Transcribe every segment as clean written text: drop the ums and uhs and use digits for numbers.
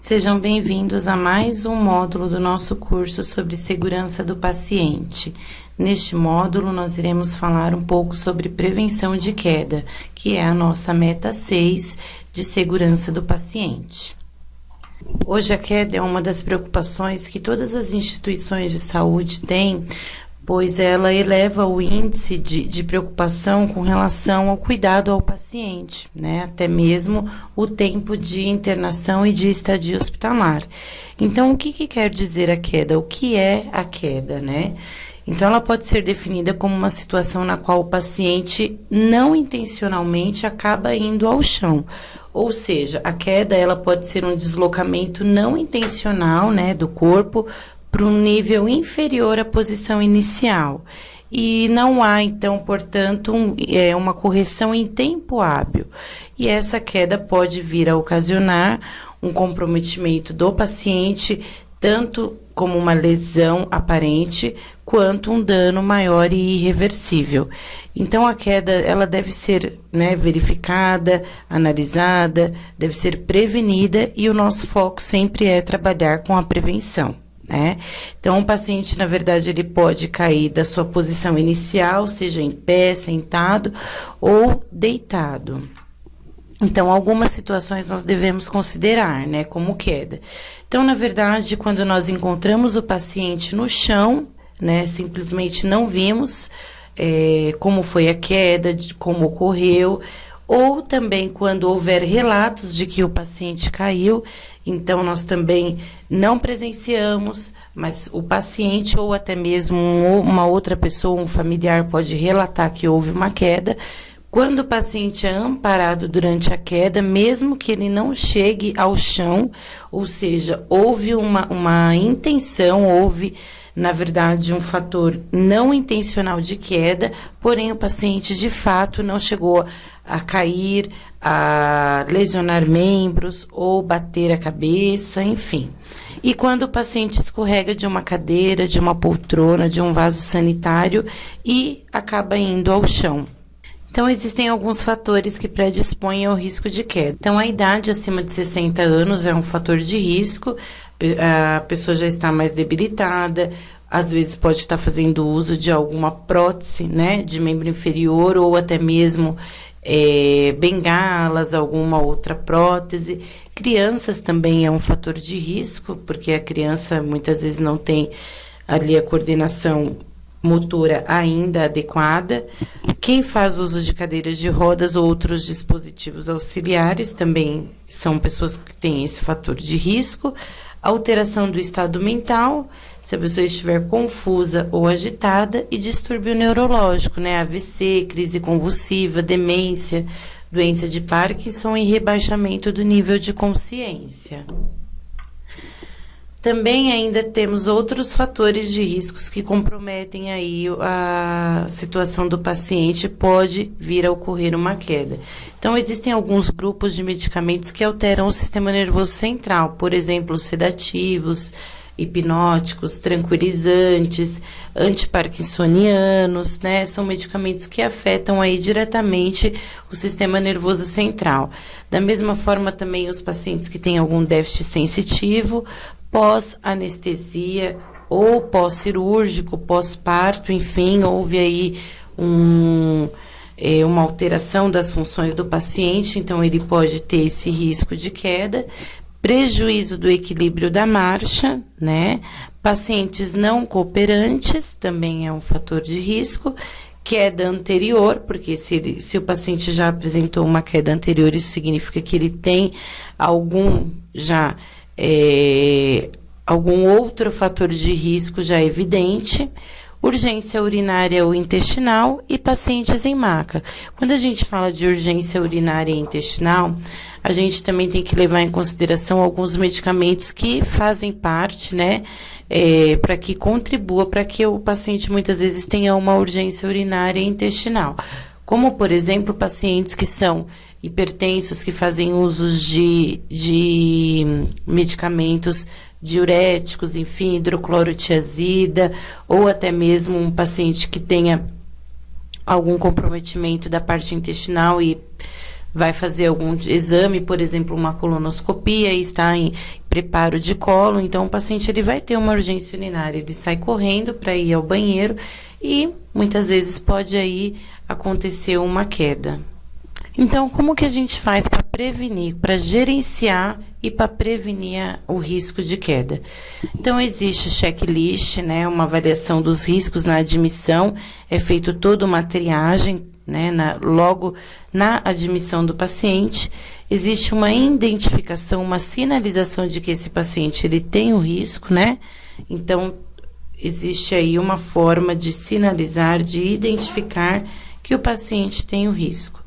Sejam bem-vindos a mais um módulo do nosso curso sobre segurança do paciente. Neste módulo, nós iremos falar um pouco sobre prevenção de queda, que é a nossa meta 6 de segurança do paciente. Hoje a queda é uma das preocupações que todas as instituições de saúde têm, pois ela eleva o índice de preocupação com relação ao cuidado ao paciente, né? Até mesmo o tempo de internação e de estadia hospitalar. Então, o que quer dizer a queda? O que é a queda, né? Então, ela pode ser definida como uma situação na qual o paciente não intencionalmente acaba indo ao chão. Ou seja, a queda ela pode ser um deslocamento não intencional, né, do corpo para um nível inferior à posição inicial. E não há, então, portanto, uma correção em tempo hábil. E essa queda pode vir a ocasionar um comprometimento do paciente, tanto como uma lesão aparente, quanto um dano maior e irreversível. Então, a queda, ela deve ser, né, verificada, analisada, deve ser prevenida, e o nosso foco sempre é trabalhar com a prevenção. Então, o paciente, na verdade, ele pode cair da sua posição inicial, seja em pé, sentado ou deitado. Então, algumas situações nós devemos considerar, né, como queda. Então, na verdade, quando nós encontramos o paciente no chão, né, simplesmente não vimos como foi a queda, como ocorreu, ou também quando houver relatos de que o paciente caiu, então nós também não presenciamos, mas o paciente ou até mesmo uma outra pessoa, um familiar, pode relatar que houve uma queda. Quando o paciente é amparado durante a queda, mesmo que ele não chegue ao chão, ou seja, houve uma intenção, houve, na verdade, um fator não intencional de queda, porém o paciente de fato não chegou a cair, a lesionar membros ou bater a cabeça, enfim. E quando o paciente escorrega de uma cadeira, de uma poltrona, de um vaso sanitário e acaba indo ao chão. Então, existem alguns fatores que predispõem ao risco de queda. Então, a idade acima de 60 anos é um fator de risco, a pessoa já está mais debilitada, às vezes pode estar fazendo uso de alguma prótese, né, de membro inferior ou até mesmo bengalas, alguma outra prótese. Crianças também é um fator de risco, porque a criança muitas vezes não tem ali a coordenação motora ainda adequada. Quem faz uso de cadeiras de rodas ou outros dispositivos auxiliares também são pessoas que têm esse fator de risco. Alteração do estado mental, se a pessoa estiver confusa ou agitada, e distúrbio neurológico, né? AVC, crise convulsiva, demência, doença de Parkinson e rebaixamento do nível de consciência. Também ainda temos outros fatores de riscos que comprometem aí a situação do paciente, pode vir a ocorrer uma queda. Então, existem alguns grupos de medicamentos que alteram o sistema nervoso central, por exemplo, sedativos, hipnóticos, tranquilizantes, antiparkinsonianos, né? São medicamentos que afetam aí diretamente o sistema nervoso central. Da mesma forma, também os pacientes que têm algum déficit sensitivo, pós-anestesia ou pós-cirúrgico, pós-parto, enfim, houve aí uma alteração das funções do paciente, então ele pode ter esse risco de queda. Prejuízo do equilíbrio da marcha, né? Pacientes não cooperantes também é um fator de risco. Queda anterior, porque se o paciente já apresentou uma queda anterior, isso significa que ele tem algum outro fator de risco já evidente. Urgência urinária ou intestinal e pacientes em maca. Quando a gente fala de urgência urinária e intestinal, a gente também tem que levar em consideração alguns medicamentos que fazem parte, né, para que contribua para que o paciente muitas vezes tenha uma urgência urinária e intestinal. Como, por exemplo, pacientes que são hipertensos, que fazem usos de medicamentos diuréticos, enfim, hidroclorotiazida, ou até mesmo um paciente que tenha algum comprometimento da parte intestinal e vai fazer algum exame, por exemplo, uma colonoscopia, e está preparo de colo, então o paciente ele vai ter uma urgência urinária, ele sai correndo para ir ao banheiro e muitas vezes pode aí acontecer uma queda. Então, como que a gente faz para prevenir, para gerenciar e para prevenir o risco de queda? Então, existe checklist, né, uma avaliação dos riscos na admissão, é feito toda uma triagem, né, logo na admissão do paciente, existe uma identificação, uma sinalização de que esse paciente ele tem o risco, né? Então, existe aí uma forma de sinalizar, de identificar que o paciente tem o risco.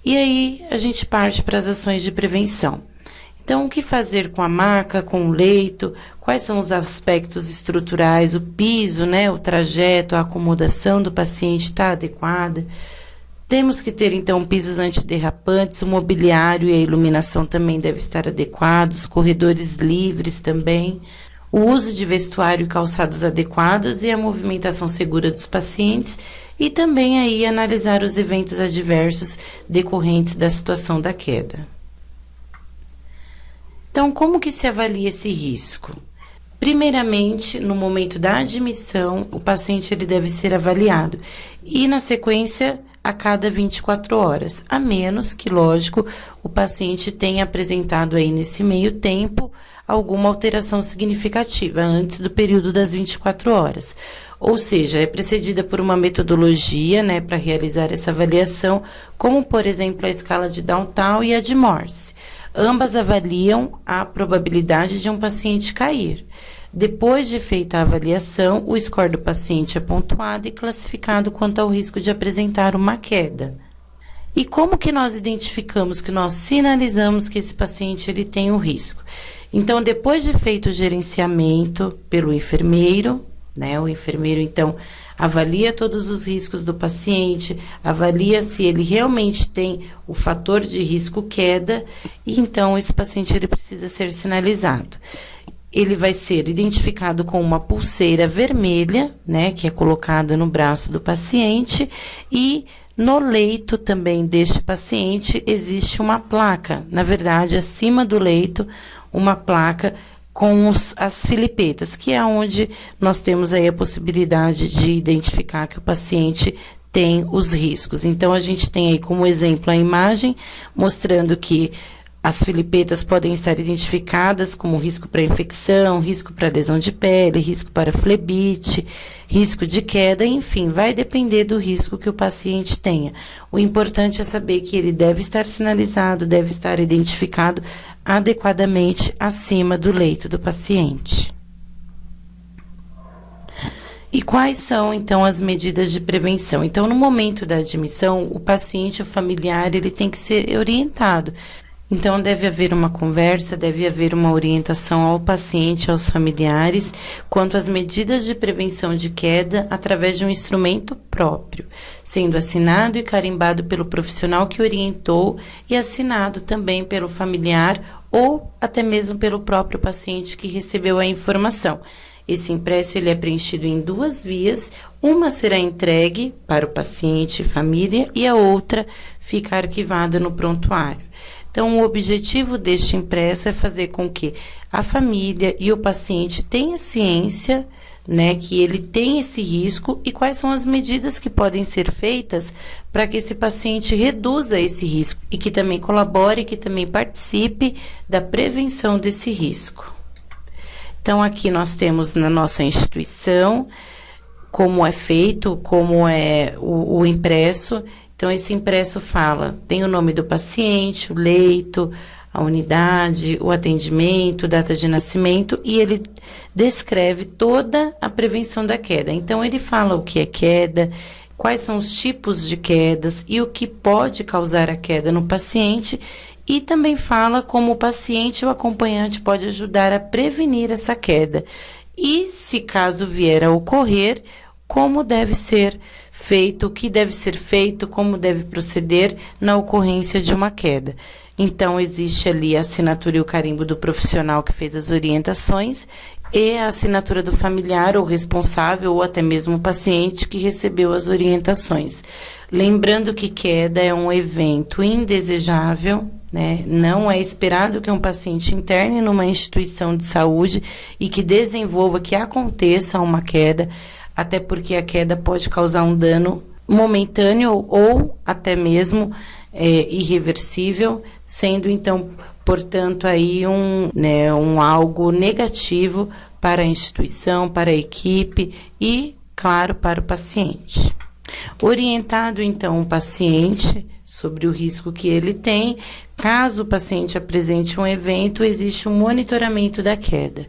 E aí, a gente parte para as ações de prevenção. Então, o que fazer com a maca, com o leito, quais são os aspectos estruturais, o piso, né, o trajeto, a acomodação do paciente está adequada. Temos que ter, então, pisos antiderrapantes, o mobiliário e a iluminação também deve estar adequados, corredores livres também, o uso de vestuário e calçados adequados e a movimentação segura dos pacientes e também aí analisar os eventos adversos decorrentes da situação da queda. Então, como que se avalia esse risco? Primeiramente, no momento da admissão, o paciente ele deve ser avaliado e, na sequência, a cada 24 horas, a menos que, lógico, o paciente tenha apresentado aí nesse meio tempo alguma alteração significativa antes do período das 24 horas. Ou seja, é precedida por uma metodologia, né, para realizar essa avaliação, como, por exemplo, a escala de Downtown e a de Morse. Ambas avaliam a probabilidade de um paciente cair. Depois de feita a avaliação, o score do paciente é pontuado e classificado quanto ao risco de apresentar uma queda. E como que nós identificamos, que nós sinalizamos que esse paciente ele tem o risco? Então, depois de feito o gerenciamento pelo enfermeiro, né, o enfermeiro, então, avalia todos os riscos do paciente, avalia se ele realmente tem o fator de risco queda, e então esse paciente ele precisa ser sinalizado. Ele vai ser identificado com uma pulseira vermelha, né, que é colocada no braço do paciente, e no leito também deste paciente existe uma placa, na verdade, acima do leito, uma placa com as filipetas, que é onde nós temos aí a possibilidade de identificar que o paciente tem os riscos. Então, a gente tem aí como exemplo a imagem mostrando que as filipetas podem estar identificadas como risco para infecção, risco para lesão de pele, risco para flebite, risco de queda, enfim, vai depender do risco que o paciente tenha. O importante é saber que ele deve estar sinalizado, deve estar identificado adequadamente acima do leito do paciente. E quais são, então, as medidas de prevenção? Então, no momento da admissão, o paciente, o familiar, ele tem que ser orientado. Então, deve haver uma conversa, deve haver uma orientação ao paciente, aos familiares, quanto às medidas de prevenção de queda através de um instrumento próprio, sendo assinado e carimbado pelo profissional que orientou e assinado também pelo familiar ou até mesmo pelo próprio paciente que recebeu a informação. Esse impresso ele é preenchido em 2 vias, uma será entregue para o paciente e família e a outra fica arquivada no prontuário. Então, o objetivo deste impresso é fazer com que a família e o paciente tenham ciência, né, que ele tem esse risco e quais são as medidas que podem ser feitas para que esse paciente reduza esse risco e que também colabore, que também participe da prevenção desse risco. Então, aqui nós temos na nossa instituição como é feito, como é o impresso. Então, esse impresso tem o nome do paciente, o leito, a unidade, o atendimento, data de nascimento, e ele descreve toda a prevenção da queda. Então, ele fala o que é queda, quais são os tipos de quedas e o que pode causar a queda no paciente, e também fala como o paciente ou acompanhante pode ajudar a prevenir essa queda. E, se caso vier a ocorrer, como deve ser feito, o que deve ser feito, como deve proceder na ocorrência de uma queda. Então, existe ali a assinatura e o carimbo do profissional que fez as orientações e a assinatura do familiar ou responsável, ou até mesmo o paciente que recebeu as orientações. Lembrando que queda é um evento indesejável, né? Não é esperado que um paciente interne numa instituição de saúde e que desenvolva, que aconteça uma queda, até porque a queda pode causar um dano momentâneo ou até mesmo irreversível, sendo então, portanto, aí um algo negativo para a instituição, para a equipe e, claro, para o paciente. Orientado, então, o paciente sobre o risco que ele tem, caso o paciente apresente um evento, existe um monitoramento da queda.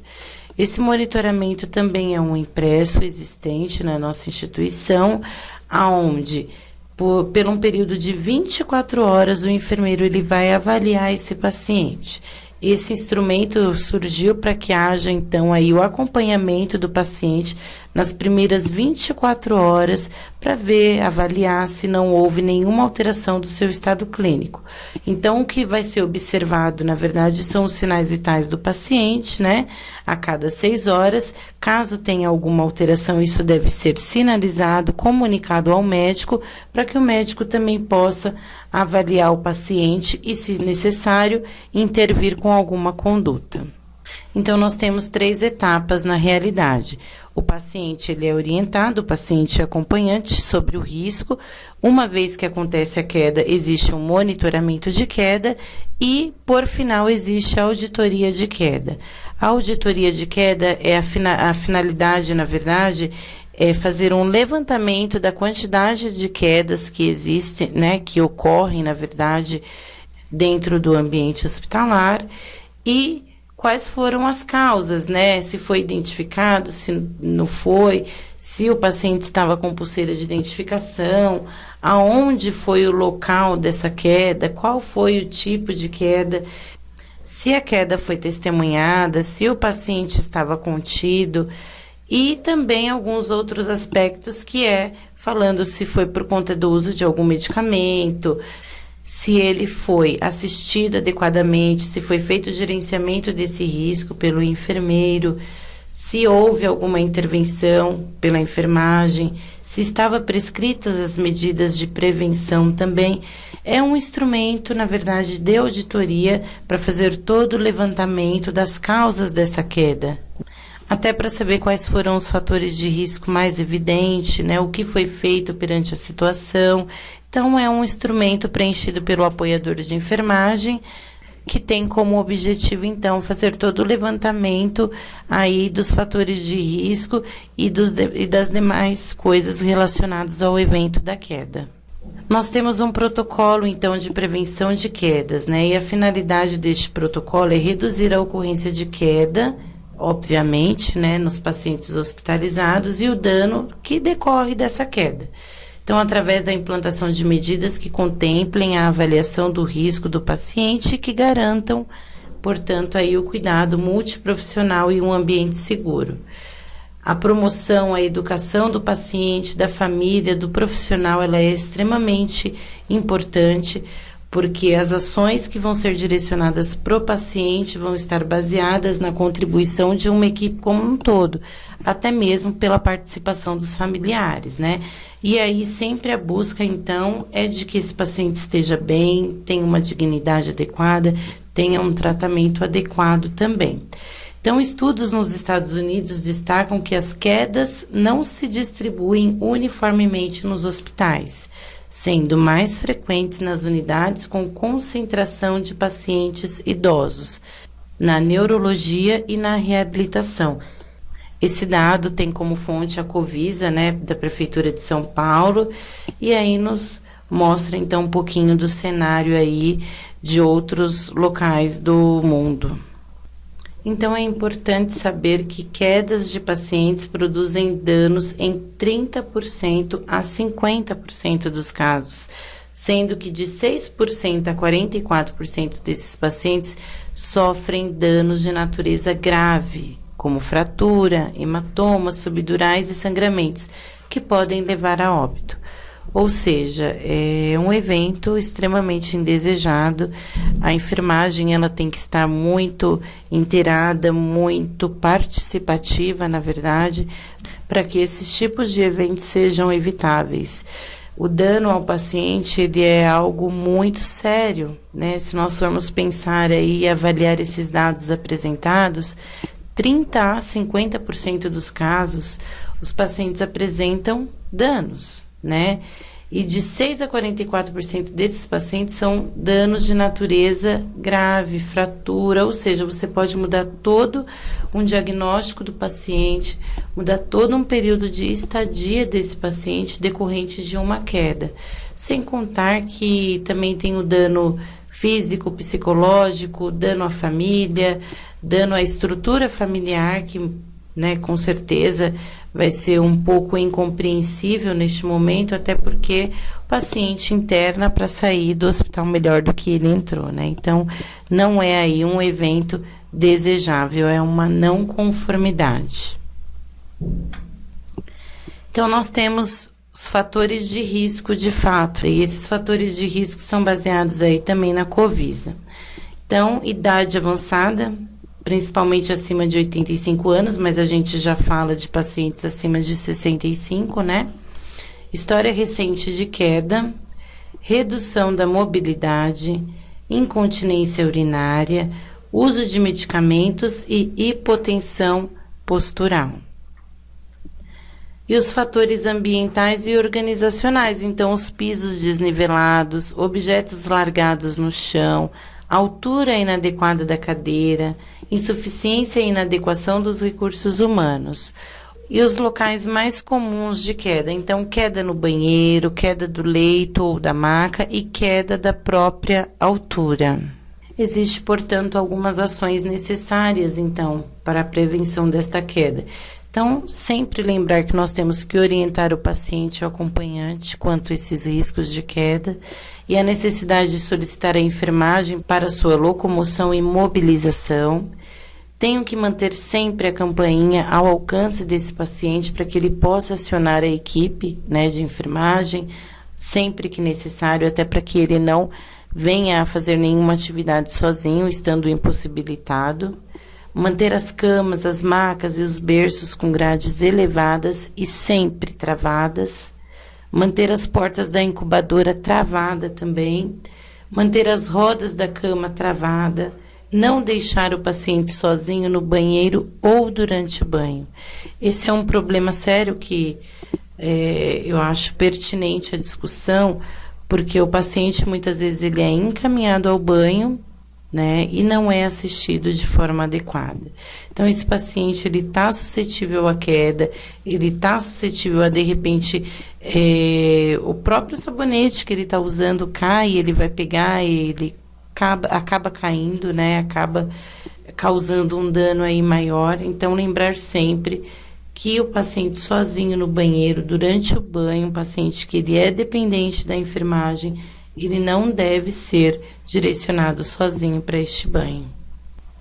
Esse monitoramento também é um impresso existente na nossa instituição, aonde por um período de 24 horas, o enfermeiro ele vai avaliar esse paciente. Esse instrumento surgiu para que haja, então, aí o acompanhamento do paciente nas primeiras 24 horas para ver, avaliar se não houve nenhuma alteração do seu estado clínico. Então, o que vai ser observado, na verdade, são os sinais vitais do paciente, né? A cada 6 horas, caso tenha alguma alteração, isso deve ser sinalizado, comunicado ao médico, para que o médico também possa avaliar o paciente e, se necessário, intervir com alguma conduta. Então, nós temos 3 etapas na realidade. O paciente ele é orientado, o paciente é acompanhante sobre o risco. Uma vez que acontece a queda, existe um monitoramento de queda e, por final, existe a auditoria de queda. A auditoria de queda é a finalidade, na verdade, é fazer um levantamento da quantidade de quedas que existem, né, que ocorrem, na verdade, dentro do ambiente hospitalar e quais foram as causas, né? Se foi identificado, se não foi, se o paciente estava com pulseira de identificação, aonde foi o local dessa queda, qual foi o tipo de queda, se a queda foi testemunhada, se o paciente estava contido e também alguns outros aspectos que falando se foi por conta do uso de algum medicamento, se ele foi assistido adequadamente, se foi feito o gerenciamento desse risco pelo enfermeiro, se houve alguma intervenção pela enfermagem, se estava prescritas as medidas de prevenção também. É um instrumento, na verdade, de auditoria para fazer todo o levantamento das causas dessa queda. Até para saber quais foram os fatores de risco mais evidentes, né? O que foi feito perante a situação. Então, é um instrumento preenchido pelo apoiador de enfermagem, que tem como objetivo, então, fazer todo o levantamento aí dos fatores de risco e das demais coisas relacionadas ao evento da queda. Nós temos um protocolo, então, de prevenção de quedas, né? E a finalidade deste protocolo é reduzir a ocorrência de queda, obviamente, né, nos pacientes hospitalizados e o dano que decorre dessa queda. Então, através da implantação de medidas que contemplem a avaliação do risco do paciente e que garantam, portanto, aí o cuidado multiprofissional e um ambiente seguro. A promoção, a educação do paciente, da família, do profissional, ela é extremamente importante, porque as ações que vão ser direcionadas para o paciente vão estar baseadas na contribuição de uma equipe como um todo, até mesmo pela participação dos familiares, né? E aí sempre a busca, então, é de que esse paciente esteja bem, tenha uma dignidade adequada, tenha um tratamento adequado também. Então, estudos nos Estados Unidos destacam que as quedas não se distribuem uniformemente nos hospitais, sendo mais frequentes nas unidades com concentração de pacientes idosos, na neurologia e na reabilitação. Esse dado tem como fonte a Covisa, né, da Prefeitura de São Paulo, e aí nos mostra, então, um pouquinho do cenário aí de outros locais do mundo. Então, é importante saber que quedas de pacientes produzem danos em 30% a 50% dos casos, sendo que de 6% a 44% desses pacientes sofrem danos de natureza grave, como fratura, hematomas subdurais e sangramentos, que podem levar a óbito. Ou seja, é um evento extremamente indesejado. A enfermagem ela tem que estar muito inteirada, muito participativa, na verdade, para que esses tipos de eventos sejam evitáveis. O dano ao paciente ele é algo muito sério, né? Se nós formos pensar aí e avaliar esses dados apresentados, 30 a 50% dos casos, os pacientes apresentam danos, né? E de 6 a 44% desses pacientes são danos de natureza grave, fratura, ou seja, você pode mudar todo um diagnóstico do paciente, mudar todo um período de estadia desse paciente decorrente de uma queda. Sem contar que também tem o dano físico, psicológico, dano à família, dano à estrutura familiar, que, né, com certeza vai ser um pouco incompreensível neste momento, até porque o paciente interna para sair do hospital melhor do que ele entrou, né? Então, não é aí um evento desejável, é uma não conformidade. Então, nós temos os fatores de risco de fato, e esses fatores de risco são baseados aí também na Covisa. Então, idade avançada, principalmente acima de 85 anos, mas a gente já fala de pacientes acima de 65, né? História recente de queda, redução da mobilidade, incontinência urinária, uso de medicamentos e hipotensão postural. E os fatores ambientais e organizacionais, então os pisos desnivelados, objetos largados no chão, altura inadequada da cadeira, insuficiência e inadequação dos recursos humanos. E os locais mais comuns de queda, então queda no banheiro, queda do leito ou da maca e queda da própria altura. Existe, portanto, algumas ações necessárias, então, para a prevenção desta queda. Então, sempre lembrar que nós temos que orientar o paciente e o acompanhante quanto a esses riscos de queda e a necessidade de solicitar a enfermagem para sua locomoção e mobilização. Tenho que manter sempre a campainha ao alcance desse paciente para que ele possa acionar a equipe, né, de enfermagem sempre que necessário, até para que ele não venha a fazer nenhuma atividade sozinho, estando impossibilitado. Manter as camas, as macas e os berços com grades elevadas e sempre travadas. Manter as portas da incubadora travada também. Manter as rodas da cama travada. Não deixar o paciente sozinho no banheiro ou durante o banho. Esse é um problema sério que eu acho pertinente a discussão, porque o paciente muitas vezes ele é encaminhado ao banho, né, e não é assistido de forma adequada. Então, esse paciente, ele está suscetível à queda, ele está suscetível a, de repente, o próprio sabonete que ele está usando cai, ele vai pegar, ele acaba caindo, né, acaba causando um dano aí maior. Então, lembrar sempre que o paciente sozinho no banheiro, durante o banho, um paciente que ele é dependente da enfermagem, ele não deve ser direcionado sozinho para este banho.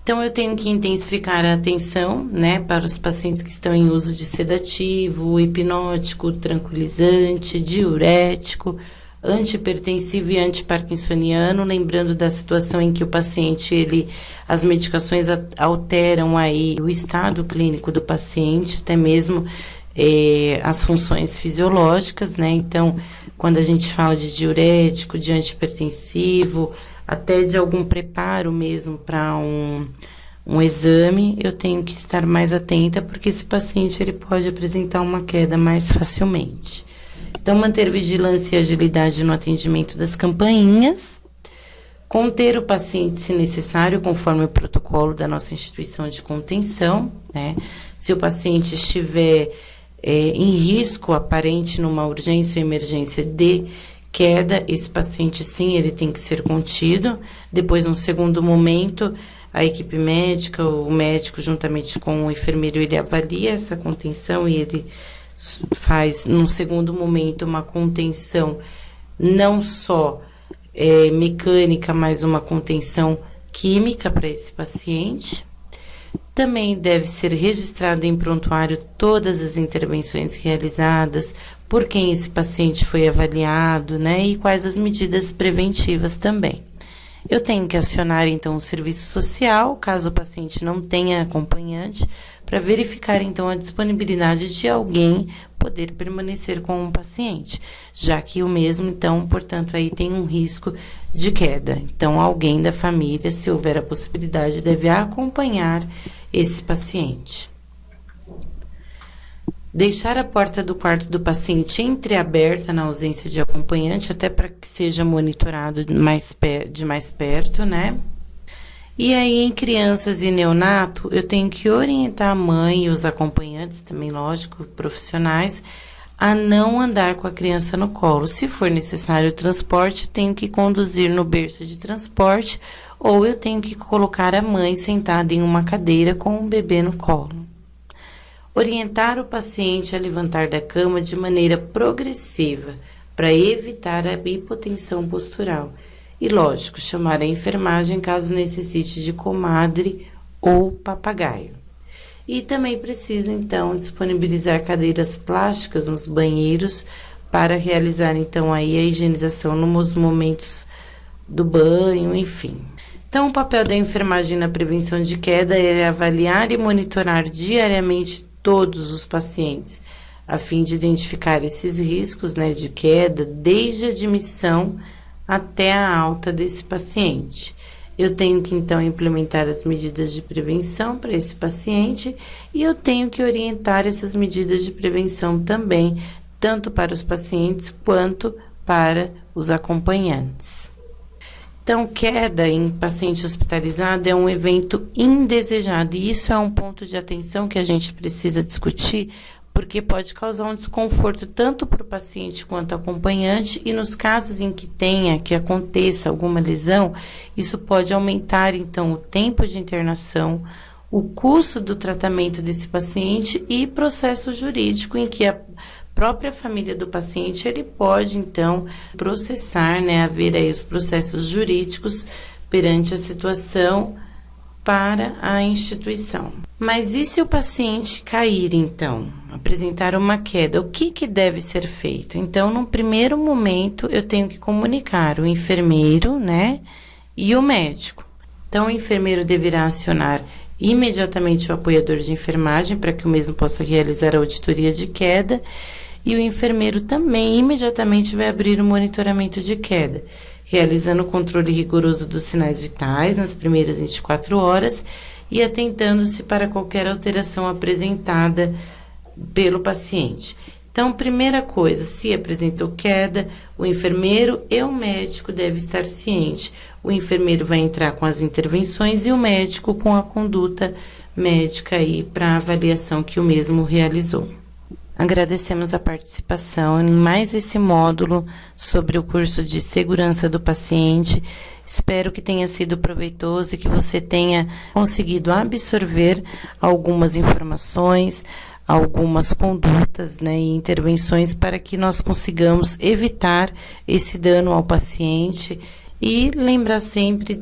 Então, eu tenho que intensificar a atenção, né, para os pacientes que estão em uso de sedativo, hipnótico, tranquilizante, diurético, antihipertensivo e antiparkinsoniano, lembrando da situação em que o paciente, as medicações alteram aí o estado clínico do paciente, até mesmo as funções fisiológicas, né? Então, quando a gente fala de diurético, de antihipertensivo, até de algum preparo mesmo para um exame, eu tenho que estar mais atenta, porque esse paciente ele pode apresentar uma queda mais facilmente. Então, manter vigilância e agilidade no atendimento das campainhas, conter o paciente se necessário, conforme o protocolo da nossa instituição de contenção, né? Se o paciente estiver em risco aparente numa urgência ou emergência de queda, esse paciente sim, ele tem que ser contido. Depois, num segundo momento, a equipe médica, o médico, juntamente com o enfermeiro, ele avalia essa contenção e ele faz, num segundo momento, uma contenção não só mecânica, mas uma contenção química para esse paciente. Também deve ser registrado em prontuário todas as intervenções realizadas, por quem esse paciente foi avaliado, né? E quais as medidas preventivas também. Eu tenho que acionar, então, o serviço social, caso o paciente não tenha acompanhante, para verificar, então, a disponibilidade de alguém poder permanecer com o paciente, já que o mesmo, então, portanto, aí tem um risco de queda. Então, alguém da família, se houver a possibilidade, deve acompanhar esse paciente. Deixar a porta do quarto do paciente entreaberta na ausência de acompanhante, até para que seja monitorado de mais perto, né? E aí, em crianças e neonato, eu tenho que orientar a mãe e os acompanhantes, também, lógico, profissionais, a não andar com a criança no colo. Se for necessário o transporte, tenho que conduzir no berço de transporte ou eu tenho que colocar a mãe sentada em uma cadeira com o bebê no colo. Orientar o paciente a levantar da cama de maneira progressiva, para evitar a hipotensão postural. E, lógico, chamar a enfermagem caso necessite de comadre ou papagaio. E também preciso, então, disponibilizar cadeiras plásticas nos banheiros para realizar, então, aí a higienização nos momentos do banho, enfim. Então, o papel da enfermagem na prevenção de queda é avaliar e monitorar diariamente todos os pacientes, a fim de identificar esses riscos, né, de queda, desde a admissão até a alta desse paciente. Eu tenho que, então, implementar as medidas de prevenção para esse paciente e eu tenho que orientar essas medidas de prevenção também, tanto para os pacientes quanto para os acompanhantes. Então, queda em paciente hospitalizado é um evento indesejado e isso é um ponto de atenção que a gente precisa discutir, porque pode causar um desconforto tanto para o paciente quanto acompanhante e nos casos em que aconteça alguma lesão, isso pode aumentar, então, o tempo de internação, o custo do tratamento desse paciente e processo jurídico em que a própria família do paciente, ele pode, então, processar, né, haver aí os processos jurídicos perante a situação para a instituição. Mas e se o paciente cair, então, apresentar uma queda, o que deve ser feito? Então, no primeiro momento, eu tenho que comunicar o enfermeiro, né, e o médico. Então, o enfermeiro deverá acionar imediatamente o apoiador de enfermagem para que o mesmo possa realizar a auditoria de queda e o enfermeiro também imediatamente vai abrir o monitoramento de queda, realizando o controle rigoroso dos sinais vitais nas primeiras 24 horas e atentando-se para qualquer alteração apresentada pelo paciente. Então, primeira coisa, se apresentou queda, o enfermeiro e o médico devem estar cientes. O enfermeiro vai entrar com as intervenções e o médico com a conduta médica aí para a avaliação que o mesmo realizou. Agradecemos a participação em mais esse módulo sobre o curso de segurança do paciente. Espero que tenha sido proveitoso e que você tenha conseguido absorver algumas informações, algumas condutas, né, e intervenções para que nós consigamos evitar esse dano ao paciente e lembrar sempre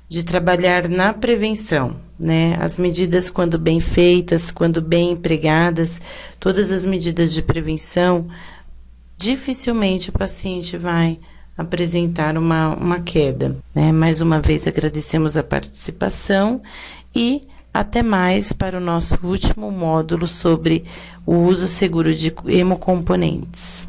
de trabalhar na prevenção, né? As medidas, quando bem feitas, quando bem empregadas, todas as medidas de prevenção, dificilmente o paciente vai apresentar uma queda, né? Mais uma vez agradecemos a participação e até mais para o nosso último módulo sobre o uso seguro de hemocomponentes.